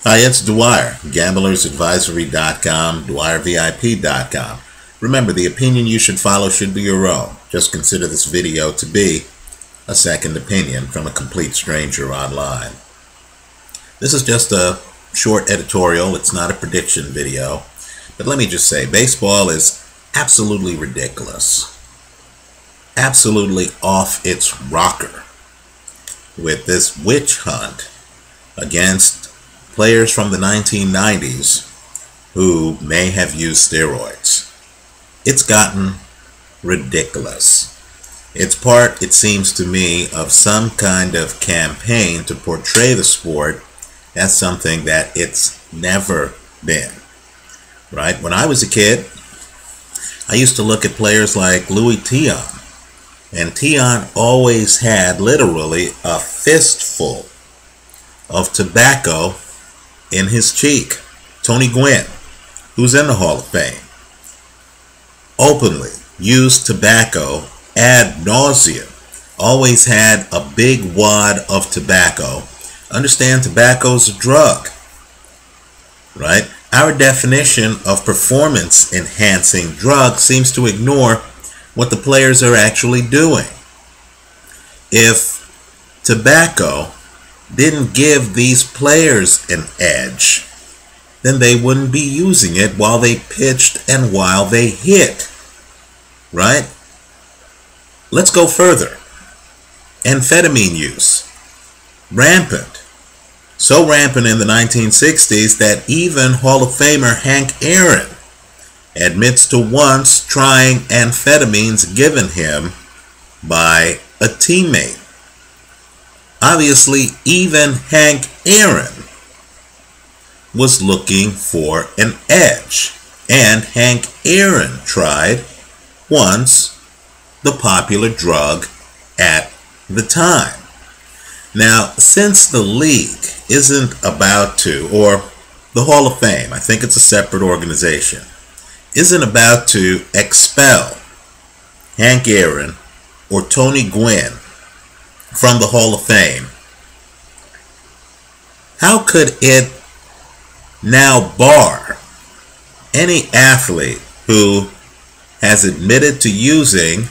Hi, it's Dwyer, gamblersadvisory.com, DwyerVIP.com. Remember, the opinion you should follow should be your own. Just consider this video to be a second opinion from a complete stranger online. This is just a short editorial. It's not a prediction video. But let me just say, baseball is absolutely ridiculous. Absolutely off its rocker with this witch hunt against players from the 1990s who may have used steroids. It's gotten ridiculous. It's part, it seems to me, of some kind of campaign to portray the sport as something that it's never been. Right? When I was a kid, I used to look at players like Louis Tion, and Tion always had literally a fistful of tobacco in his cheek. Tony Gwynn, who's in the Hall of Fame, openly used tobacco ad nauseum, always had a big wad of tobacco. Understand, tobacco's a drug, right? Our definition of performance enhancing drug seems to ignore what the players are actually doing. If tobacco didn't give these players an edge, then they wouldn't be using it while they pitched and while they hit, right? Let's go further. Amphetamine use, rampant. So rampant in the 1960s that even Hall of Famer Hank Aaron admits to once trying amphetamines given him by a teammate. Obviously, even Hank Aaron was looking for an edge, and Hank Aaron tried once the popular drug at the time. Now, since the league isn't about to, or the Hall of Fame, I think it's a separate organization, isn't about to expel Hank Aaron or Tony Gwynn from the Hall of Fame, how could it now bar any athlete who has admitted to using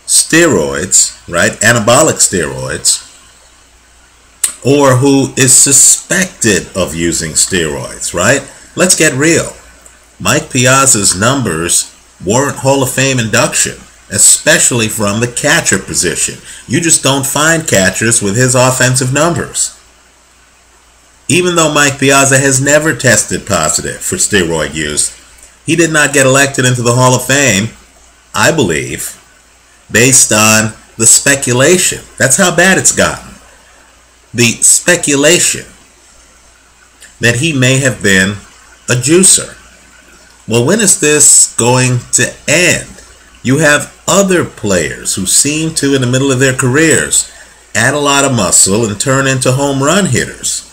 steroids, right, anabolic steroids, or who is suspected of using steroids, right? Let's get real. Mike Piazza's numbers warrant Hall of Fame induction, especially from the catcher position. You just don't find catchers with his offensive numbers. Even though Mike Piazza has never tested positive for steroid use, he did not get elected into the Hall of Fame, I believe, based on the speculation. That's how bad it's gotten. The speculation that he may have been a juicer. Well, when is this going to end? You have other players who seem to, in the middle of their careers, add a lot of muscle and turn into home run hitters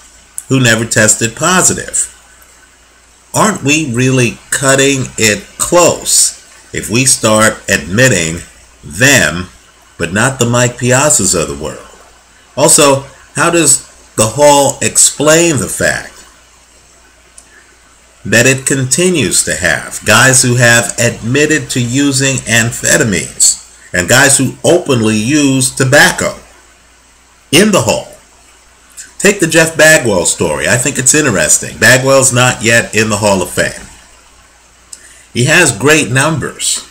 who never tested positive. Aren't we really cutting it close if we start admitting them, but not the Mike Piazzas of the world? Also, how does the Hall explain the fact that it continues to have guys who have admitted to using amphetamines and guys who openly use tobacco in the Hall? Take the Jeff Bagwell story. I think it's interesting. Bagwell's not yet in the Hall of Fame. He has great numbers.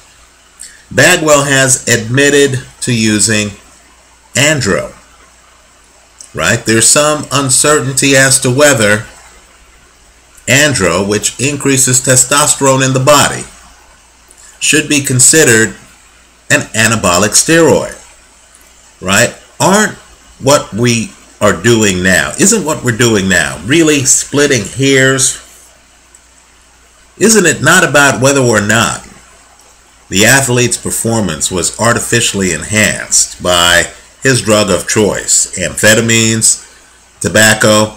Bagwell has admitted to using andro, right? There's some uncertainty as to whether andro, which increases testosterone in the body, should be considered an anabolic steroid, right? Isn't what we're doing now really splitting hairs? Isn't it not about whether or not the athlete's performance was artificially enhanced by his drug of choice, amphetamines, tobacco?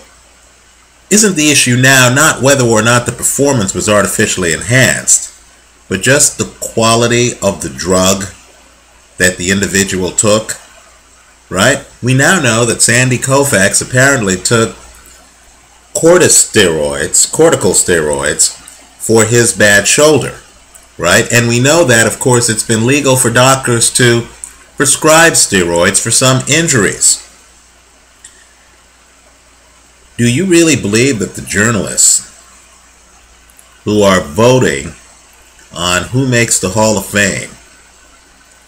Isn't the issue now not whether or not the performance was artificially enhanced, but just the quality of the drug that the individual took? Right? We now know that Sandy Koufax apparently took cortical steroids for his bad shoulder, right? And we know that, of course, it's been legal for doctors to prescribe steroids for some injuries. Do you really believe that the journalists who are voting on who makes the Hall of Fame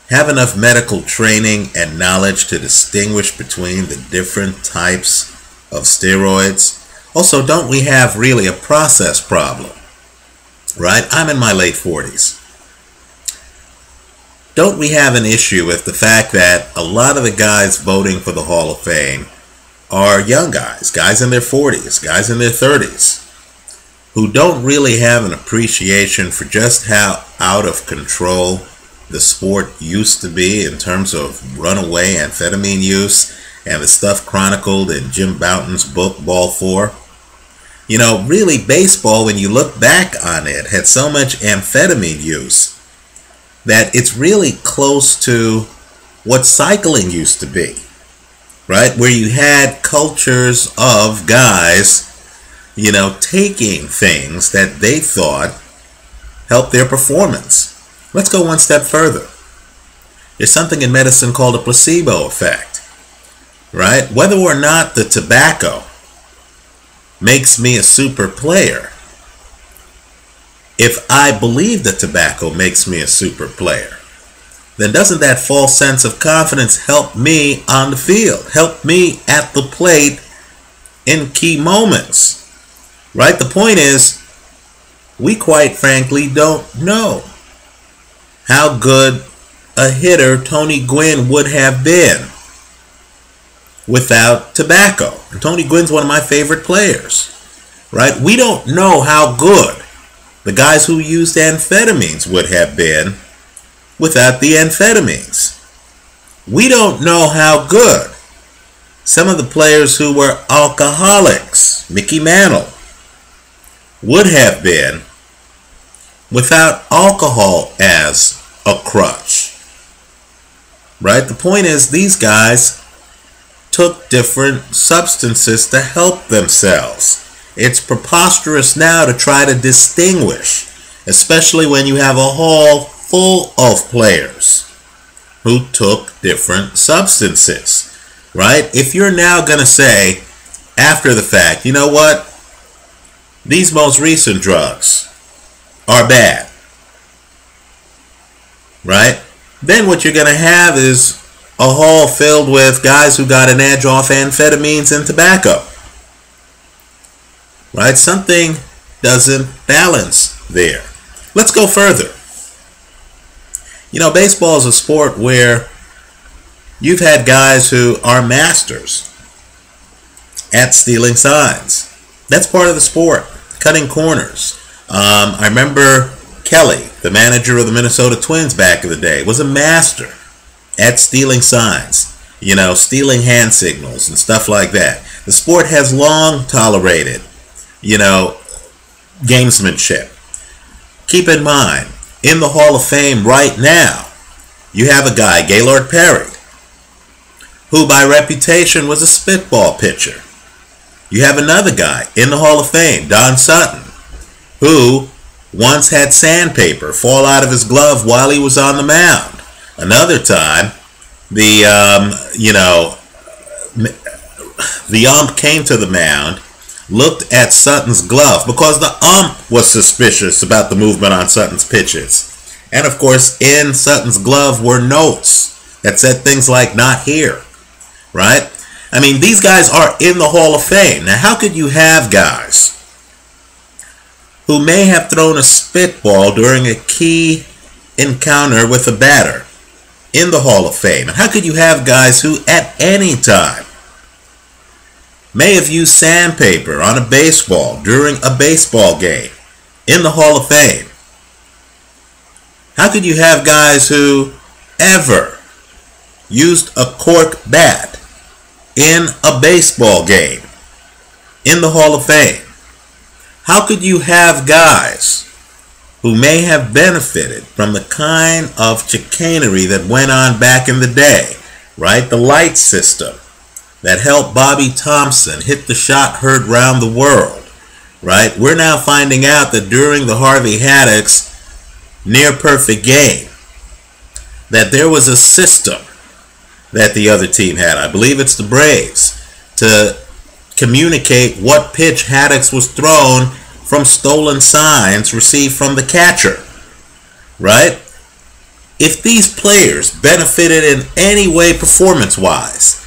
have enough medical training and knowledge to distinguish between the different types of steroids? Also, don't we have really a process problem? Right? I'm in my late 40s. Don't we have an issue with the fact that a lot of the guys voting for the Hall of Fame are young guys in their 40s, guys in their 30s, who don't really have an appreciation for just how out of control the sport used to be in terms of runaway amphetamine use and the stuff chronicled in Jim Bouton's book, Ball 4. You know, really, baseball, when you look back on it, had so much amphetamine use that it's really close to what cycling used to be, right? Where you had cultures of guys, you know, taking things that they thought helped their performance. Let's go one step further. There's something in medicine called a placebo effect, right? Whether or not the tobacco makes me a super player, if I believe that tobacco makes me a super player, then doesn't that false sense of confidence help me on the field, help me at the plate in key moments, right? The point is, we quite frankly don't know how good a hitter Tony Gwynn would have been without tobacco. And Tony Gwynn's one of my favorite players, right? We don't know how good the guys who used amphetamines would have been without the amphetamines. We don't know how good some of the players who were alcoholics, Mickey Mantle, would have been without alcohol as a crutch, right? The point is, these guys took different substances to help themselves. It's preposterous now to try to distinguish, especially when you have a hall full of players who took different substances, right? If you're now going to say, after the fact, you know what? These most recent drugs are bad, right? Then what you're going to have is a hall filled with guys who got an edge off amphetamines and tobacco, right? Something doesn't balance there. Let's go further. You know, baseball is a sport where you've had guys who are masters at stealing signs. That's part of the sport. Cutting corners. I remember Kelly, the manager of the Minnesota Twins back in the day, was a master at stealing signs, you know, stealing hand signals and stuff like that. The sport has long tolerated, you know, gamesmanship. Keep in mind, in the Hall of Fame right now, you have a guy, Gaylord Perry, who by reputation was a spitball pitcher. You have another guy in the Hall of Fame, Don Sutton, who once had sandpaper fall out of his glove while he was on the mound. Another time, the ump came to the mound, looked at Sutton's glove because the ump was suspicious about the movement on Sutton's pitches. And of course, in Sutton's glove were notes that said things like, "not here," right? I mean, these guys are in the Hall of Fame. Now, how could you have guys who may have thrown a spitball during a key encounter with a batter in the Hall of Fame? And how could you have guys who at any time may have used sandpaper on a baseball during a baseball game in the Hall of Fame? How could you have guys who ever used a cork bat in a baseball game in the Hall of Fame? How could you have guys who may have benefited from the kind of chicanery that went on back in the day, right? The light system, that helped Bobby Thompson hit the shot heard round the world, right? We're now finding out that during the Harvey Haddock's near-perfect game, that there was a system that the other team had, I believe it's the Braves, to communicate what pitch Haddock's was thrown from stolen signs received from the catcher, right? If these players benefited in any way performance-wise,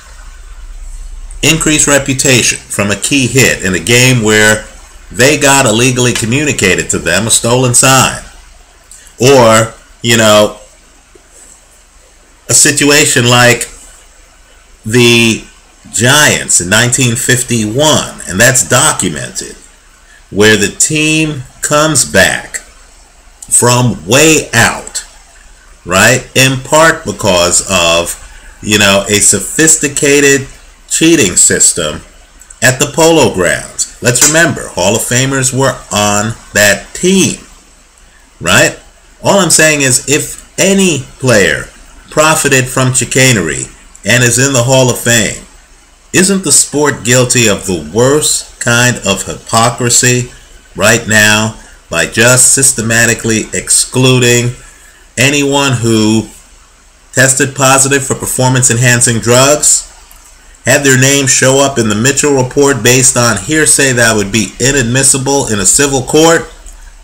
increased reputation from a key hit in a game where they got illegally communicated to them a stolen sign, or, a situation like the Giants in 1951, and that's documented, where the team comes back from way out, right? In part because of, a sophisticated cheating system at the Polo Grounds. Let's remember, Hall of Famers were on that team, right? All I'm saying is, if any player profited from chicanery and is in the Hall of Fame, isn't the sport guilty of the worst kind of hypocrisy right now by just systematically excluding anyone who tested positive for performance-enhancing drugs, had their name show up in the Mitchell report based on hearsay that would be inadmissible in a civil court,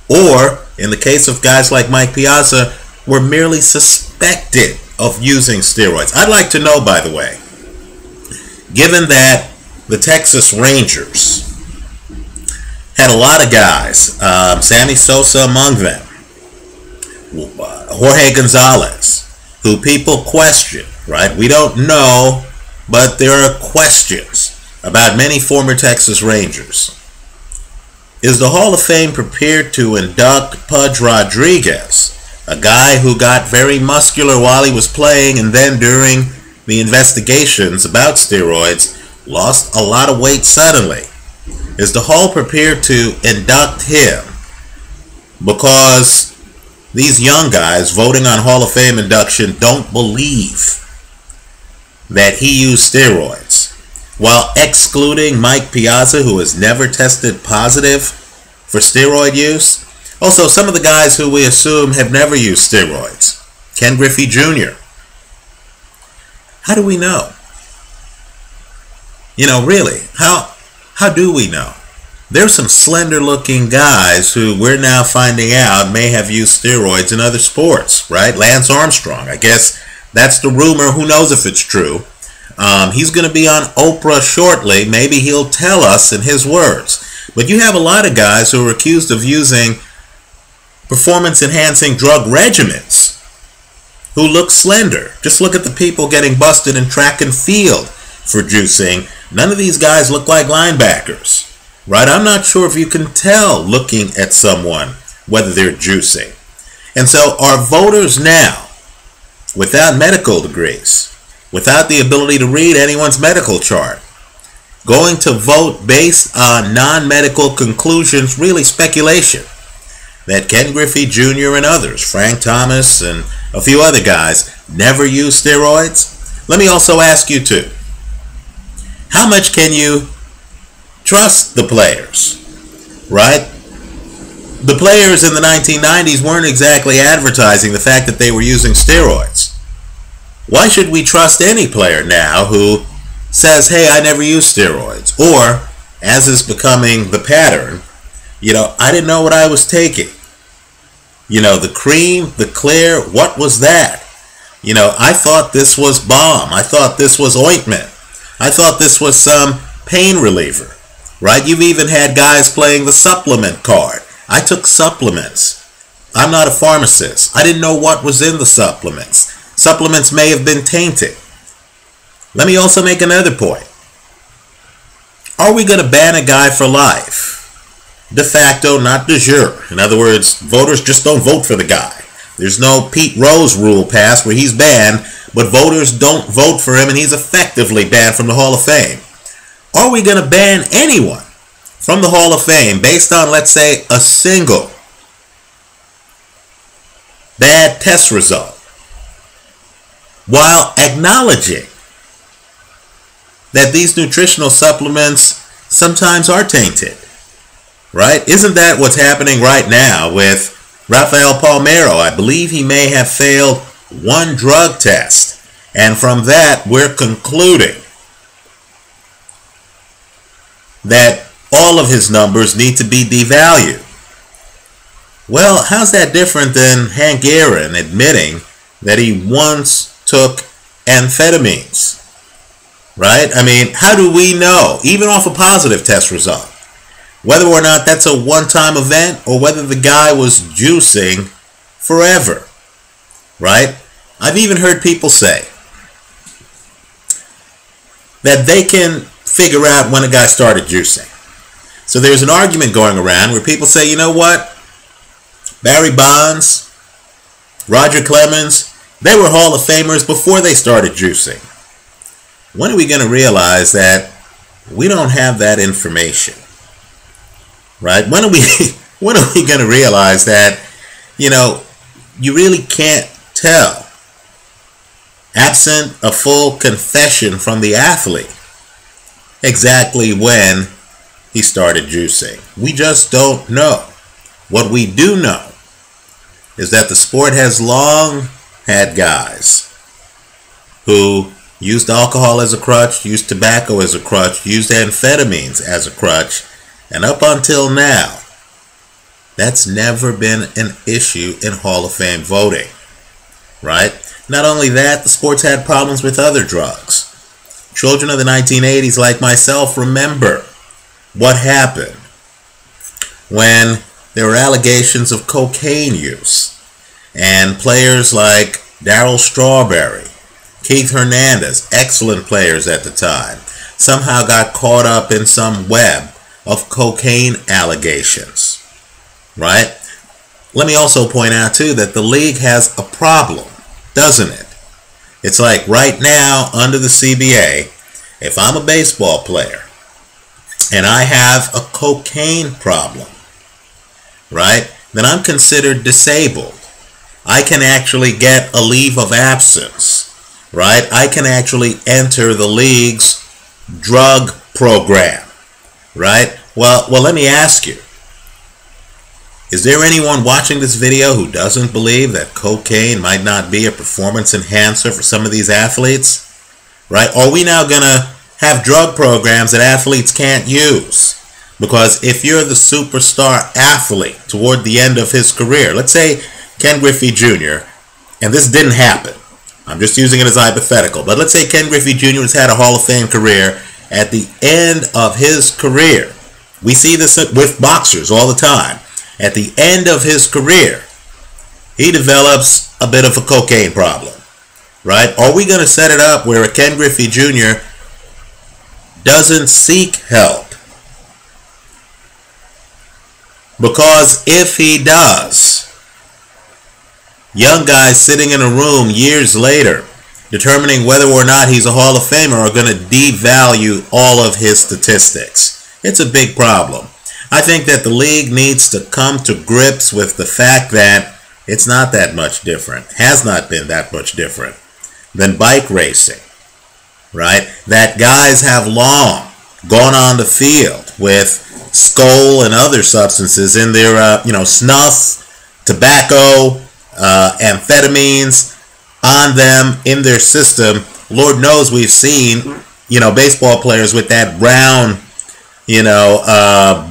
or, in the case of guys like Mike Piazza, were merely suspected of using steroids? I'd like to know, by the way, given that the Texas Rangers had a lot of guys, Sammy Sosa among them, Jorge Gonzalez, who people question, right? We don't know, but there are questions about many former Texas Rangers. Is the Hall of Fame prepared to induct Pudge Rodriguez, a guy who got very muscular while he was playing and then during the investigations about steroids lost a lot of weight suddenly? Is the Hall prepared to induct him because these young guys voting on Hall of Fame induction don't believe that he used steroids, while excluding Mike Piazza, who has never tested positive for steroid use? Also, some of the guys who we assume have never used steroids. Ken Griffey Jr. How do we know? Really, how do we know? There's some slender-looking guys who we're now finding out may have used steroids in other sports, right? Lance Armstrong, I guess that's the rumor. Who knows if it's true? He's going to be on Oprah shortly. Maybe he'll tell us in his words. But you have a lot of guys who are accused of using performance-enhancing drug regimens who look slender. Just look at the people getting busted in track and field for juicing. None of these guys look like linebackers, right? I'm not sure if you can tell looking at someone whether they're juicing. And so are voters now, without medical degrees, without the ability to read anyone's medical chart, going to vote based on non-medical conclusions, really speculation, that Ken Griffey Jr. and others, Frank Thomas and a few other guys, never used steroids? Let me also ask you too, how much can you trust the players, right? The players in the 1990s weren't exactly advertising the fact that they were using steroids. Why should we trust any player now who says, hey, I never used steroids? Or, as is becoming the pattern, I didn't know what I was taking. The cream, the clear, what was that? I thought this was balm. I thought this was ointment. I thought this was some pain reliever, right? You've even had guys playing the supplement card. I took supplements. I'm not a pharmacist. I didn't know what was in the supplements. Supplements may have been tainted. Let me also make another point. Are we going to ban a guy for life? De facto, not de jure. In other words, voters just don't vote for the guy. There's no Pete Rose rule passed where he's banned, but voters don't vote for him and he's effectively banned from the Hall of Fame. Are we going to ban anyone from the Hall of Fame based on, let's say, a single bad test result, while acknowledging that these nutritional supplements sometimes are tainted, right? Isn't that what's happening right now with Rafael Palmeiro? I believe he may have failed one drug test, and from that we're concluding that all of his numbers need to be devalued. Well, how's that different than Hank Aaron admitting that he once took amphetamines? Right? I mean, how do we know, even off a positive test result, whether or not that's a one-time event or whether the guy was juicing forever? Right? I've even heard people say that they can figure out when a guy started juicing. So there's an argument going around where people say, you know what? Barry Bonds, Roger Clemens, they were Hall of Famers before they started juicing. When are we going to realize that we don't have that information? Right? When are we going to realize that, you know, you really can't tell, absent a full confession from the athlete, exactly when he started juicing? We just don't know. What we do know is that the sport has long had guys who used alcohol as a crutch, used tobacco as a crutch, used amphetamines as a crutch, and up until now, that's never been an issue in Hall of Fame voting, right? Not only that, the sport's had problems with other drugs. Children of the 1980s like myself remember what happened when there were allegations of cocaine use, and players like Darryl Strawberry, Keith Hernandez, excellent players at the time, somehow got caught up in some web of cocaine allegations, right? Let me also point out too that the league has a problem, doesn't it? It's like right now under the CBA, if I'm a baseball player and I have a cocaine problem, right, then I'm considered disabled. I can actually get a leave of absence, right? I can actually enter the league's drug program, right? Well, let me ask you, is there anyone watching this video who doesn't believe that cocaine might not be a performance enhancer for some of these athletes, right? Are we now going to have drug programs that athletes can't use? Because if you're the superstar athlete toward the end of his career, let's say Ken Griffey Jr., and this didn't happen, I'm just using it as hypothetical, but let's say Ken Griffey Jr. has had a Hall of Fame career. At the end of his career, we see this with boxers all the time. At the end of his career, he develops a bit of a cocaine problem, right? Are we going to set it up where a Ken Griffey Jr. doesn't seek help? Because if he does, young guys sitting in a room years later determining whether or not he's a Hall of Famer are going to devalue all of his statistics. It's a big problem. I think that the league needs to come to grips with the fact that it's not that much different, has not been that much different than bike racing, right? That guys have long gone on the field with Skoal and other substances in their, snuff, tobacco, amphetamines on them in their system. Lord knows we've seen, baseball players with that brown,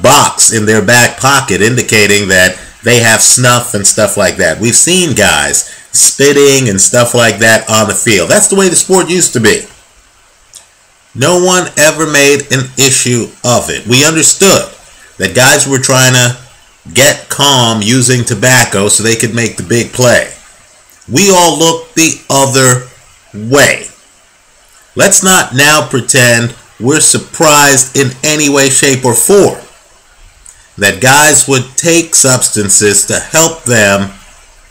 box in their back pocket indicating that they have snuff and stuff like that. We've seen guys spitting and stuff like that on the field. That's the way the sport used to be. No one ever made an issue of it. We understood that guys were trying to get calm using tobacco so they could make the big play. We all looked the other way. Let's not now pretend we're surprised in any way, shape, or form that guys would take substances to help them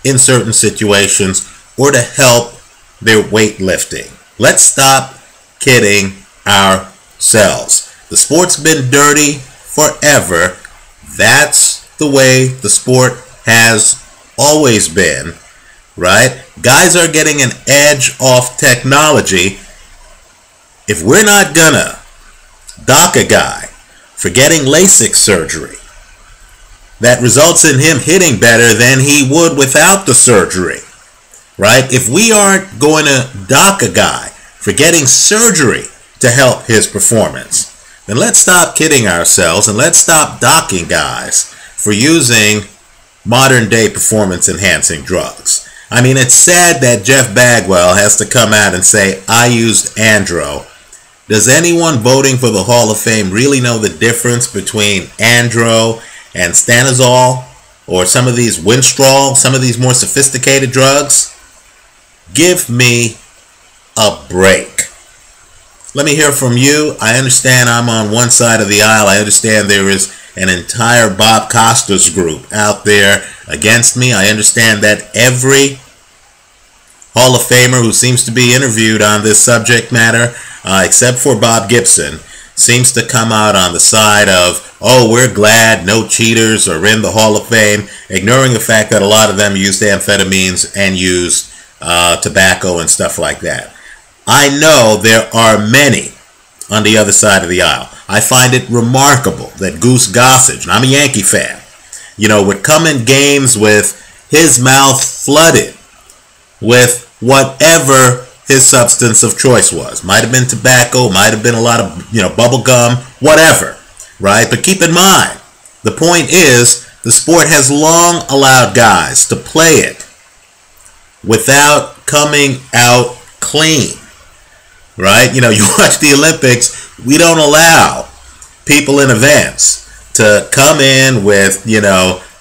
in certain situations or to help their weightlifting. Let's stop kidding ourselves. The sport's been dirty forever. That's the way the sport has always been, right? Guys are getting an edge off technology. if we're not gonna dock a guy for getting LASIK surgery that results in him hitting better than he would without the surgery, right? If we aren't going to dock a guy for getting surgery to help his performance, then let's stop kidding ourselves and let's stop docking guys for using modern day performance enhancing drugs. I mean, it's sad that Jeff Bagwell has to come out and say, I used Andro. Does anyone voting for the Hall of Fame really know the difference between Andro and Stanozol or some of these Winstrol, some of these more sophisticated drugs? Give me a break. Let me hear from you. I understand I'm on one side of the aisle. I understand there is an entire Bob Costas group out there against me. I understand that every Hall of Famer who seems to be interviewed on this subject matter, except for Bob Gibson, seems to come out on the side of, oh, we're glad no cheaters are in the Hall of Fame, ignoring the fact that a lot of them used amphetamines and used tobacco and stuff like that. I know there are many on the other side of the aisle. I find it remarkable that Goose Gossage, and I'm a Yankee fan, would come in games with his mouth flooded with whatever his substance of choice was. Might have been tobacco, might have been a lot of, bubble gum, whatever, right? But keep in mind, the point is, the sport has long allowed guys to play it without coming out clean, right? You watch the Olympics, we don't allow people in events to come in with,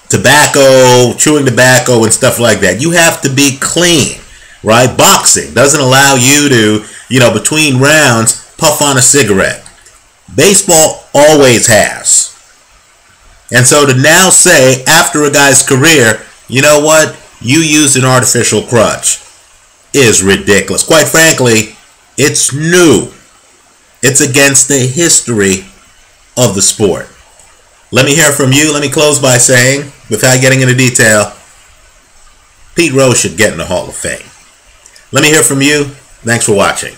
tobacco, chewing tobacco and stuff like that. You have to be clean, right? Boxing doesn't allow you to, between rounds, puff on a cigarette. Baseball always has. And so to now say, after a guy's career, you know what, you used an artificial crutch, is ridiculous. Quite frankly, it's new. It's against the history of the sport. Let me hear from you. Let me close by saying, without getting into detail, Pete Rose should get in the Hall of Fame. Let me hear from you. Thanks for watching.